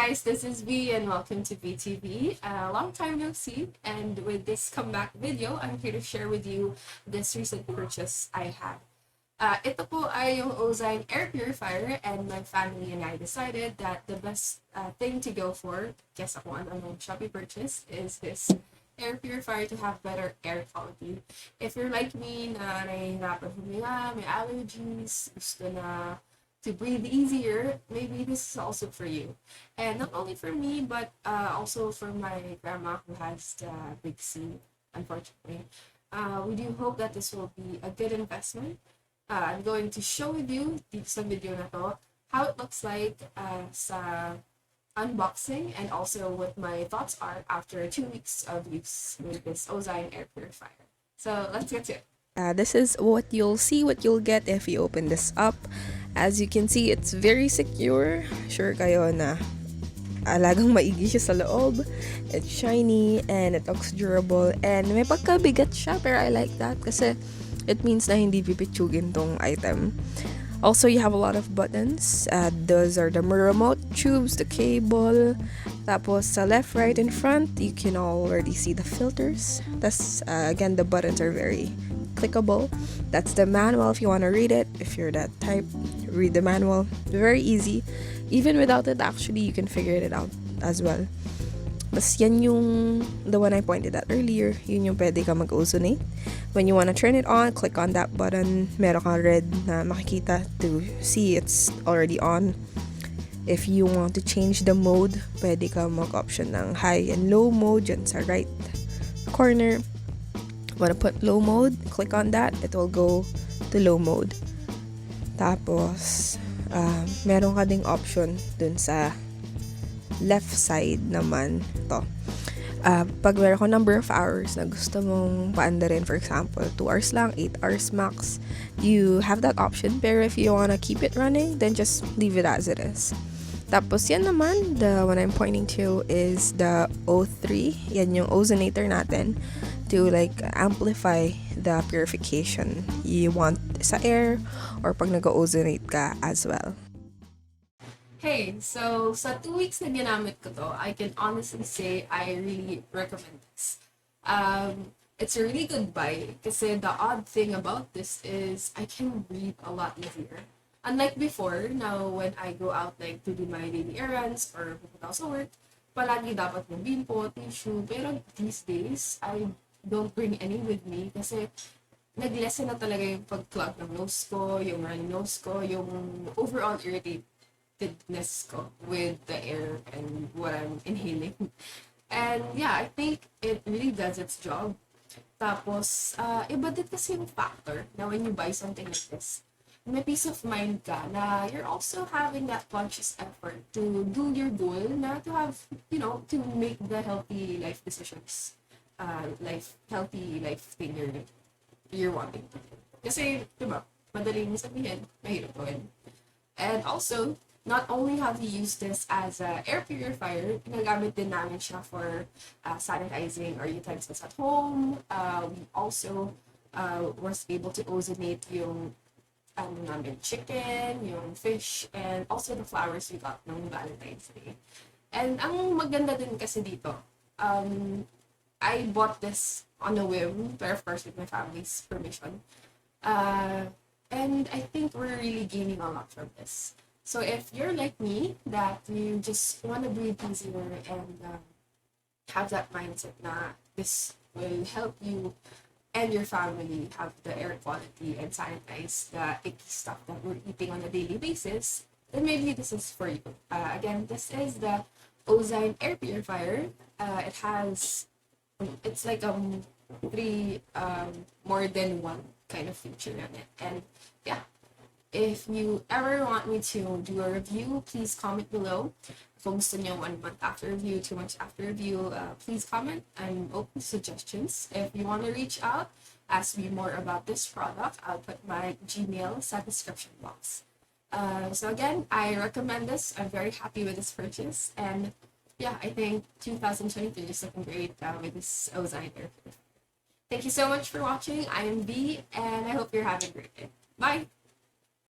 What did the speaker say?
guys, this is V and welcome to VTV. Long time no see, and with this comeback video, I'm here to share with you this recent purchase I had. Ito po ay yung Ozein air purifier, and my family and I decided that the best thing to go for, kesa kung ano Shopee purchase, is this air purifier to have better air quality. If you're like me na nahihirapan huminga, may allergies, gusto na to breathe easier, maybe this is also for you. And not only for me, but also for my grandma who has the big C, unfortunately. We do hope that this will be a good investment. I'm going to show with you dito sa video na to how it looks like sa unboxing and also what my thoughts are after 2 weeks of use with this Ozein air purifier. So let's get to it. This is what you'll see, what you'll get if you open this up. As you can see, it's very secure. Sure kayo na alagang maigi siya sa loob. It's shiny and it looks durable and may pagkabigat siya, pero I like that kasi it means na hindi pipitsugin tong item. Also, you have a lot of buttons. Those are the remote tubes, the cable. Tapos sa left, right, and front, you can already see the filters. That's again, the buttons are very clickable. That's the manual if you want to read it. If you're that type, read the manual. Very easy. Even without it, actually, you can figure it out as well. Bas yan yung the one I pointed at earlier. Yun yung pwede ka mag-ozonate. When you wanna turn it on, click on that button. Meron kang red na makikita to see it's already on. If you want to change the mode, pwede ka mag-option ng high and low mode dyan sa right corner. Wanna put low mode, click on that. It will go to low mode. Tapos, meron ka ding option dun sa left side naman to. Pag meron ko number of hours na gusto mong paandarin, for example, 2 hours lang, 8 hours max, you have that option. Pero if you wanna keep it running, then just leave it as it is. Tapos yan naman, the one I'm pointing to is the O3. Yan yung ozonator natin to like amplify the purification you want sa air or pag nag-ozonate ka as well. Hey, so sa 2 weeks na ginamit ko to, I can honestly say I really recommend this. It's a really good buy kasi the odd thing about this is I can breathe a lot easier. Unlike before, now when I go out like to do my daily errands or pupunta ako sa work, palagi dapat may bimpo, tissue, pero these days, I don't bring any with me kasi nag-lessen na talaga yung pag-clog ng nose ko, yung runny nose ko, yung overall irritatedness ko with the air and what I'm inhaling. And yeah, I think it really does its job. Tapos, iba din kasi yung factor na when you buy something like this, may peace of mind ka na you're also having that conscious effort to do your goal na to have, to make the healthy life decisions. Healthy life thing you're wanting to do. Kasi, diba, madaling sabihin, mahirap gawin. And also, not only have we used this as an air purifier, ginagamit din namin siya for sanitizing our utensils at home. We also was able to ozonate yung namin chicken, yung fish, and also the flowers we got ng Valentine's Day. And ang maganda din kasi dito, I bought this on a whim, but of course with my family's permission. And I think we're really gaining a lot from this. So if you're like me, that you just want to breathe easier and have that mindset na this will help you and your family have the air quality and sanitize the icky stuff that we're eating on a daily basis, then maybe this is for you. Again, this is the Ozein air purifier. It's like three more than one kind of feature on it. And yeah, if you ever want me to do a review, please comment below. Kung gusto nyo 1 month after review, 2 months after review, please comment. I'm open to suggestions. If you want to reach out, ask me more about this product, I'll put my Gmail sa description box. So again, I recommend this. I'm very happy with this purchase. And yeah, I think 2023 is looking great with this Ozein air purifier. Thank you so much for watching. I am V, and I hope you're having a great day. Bye!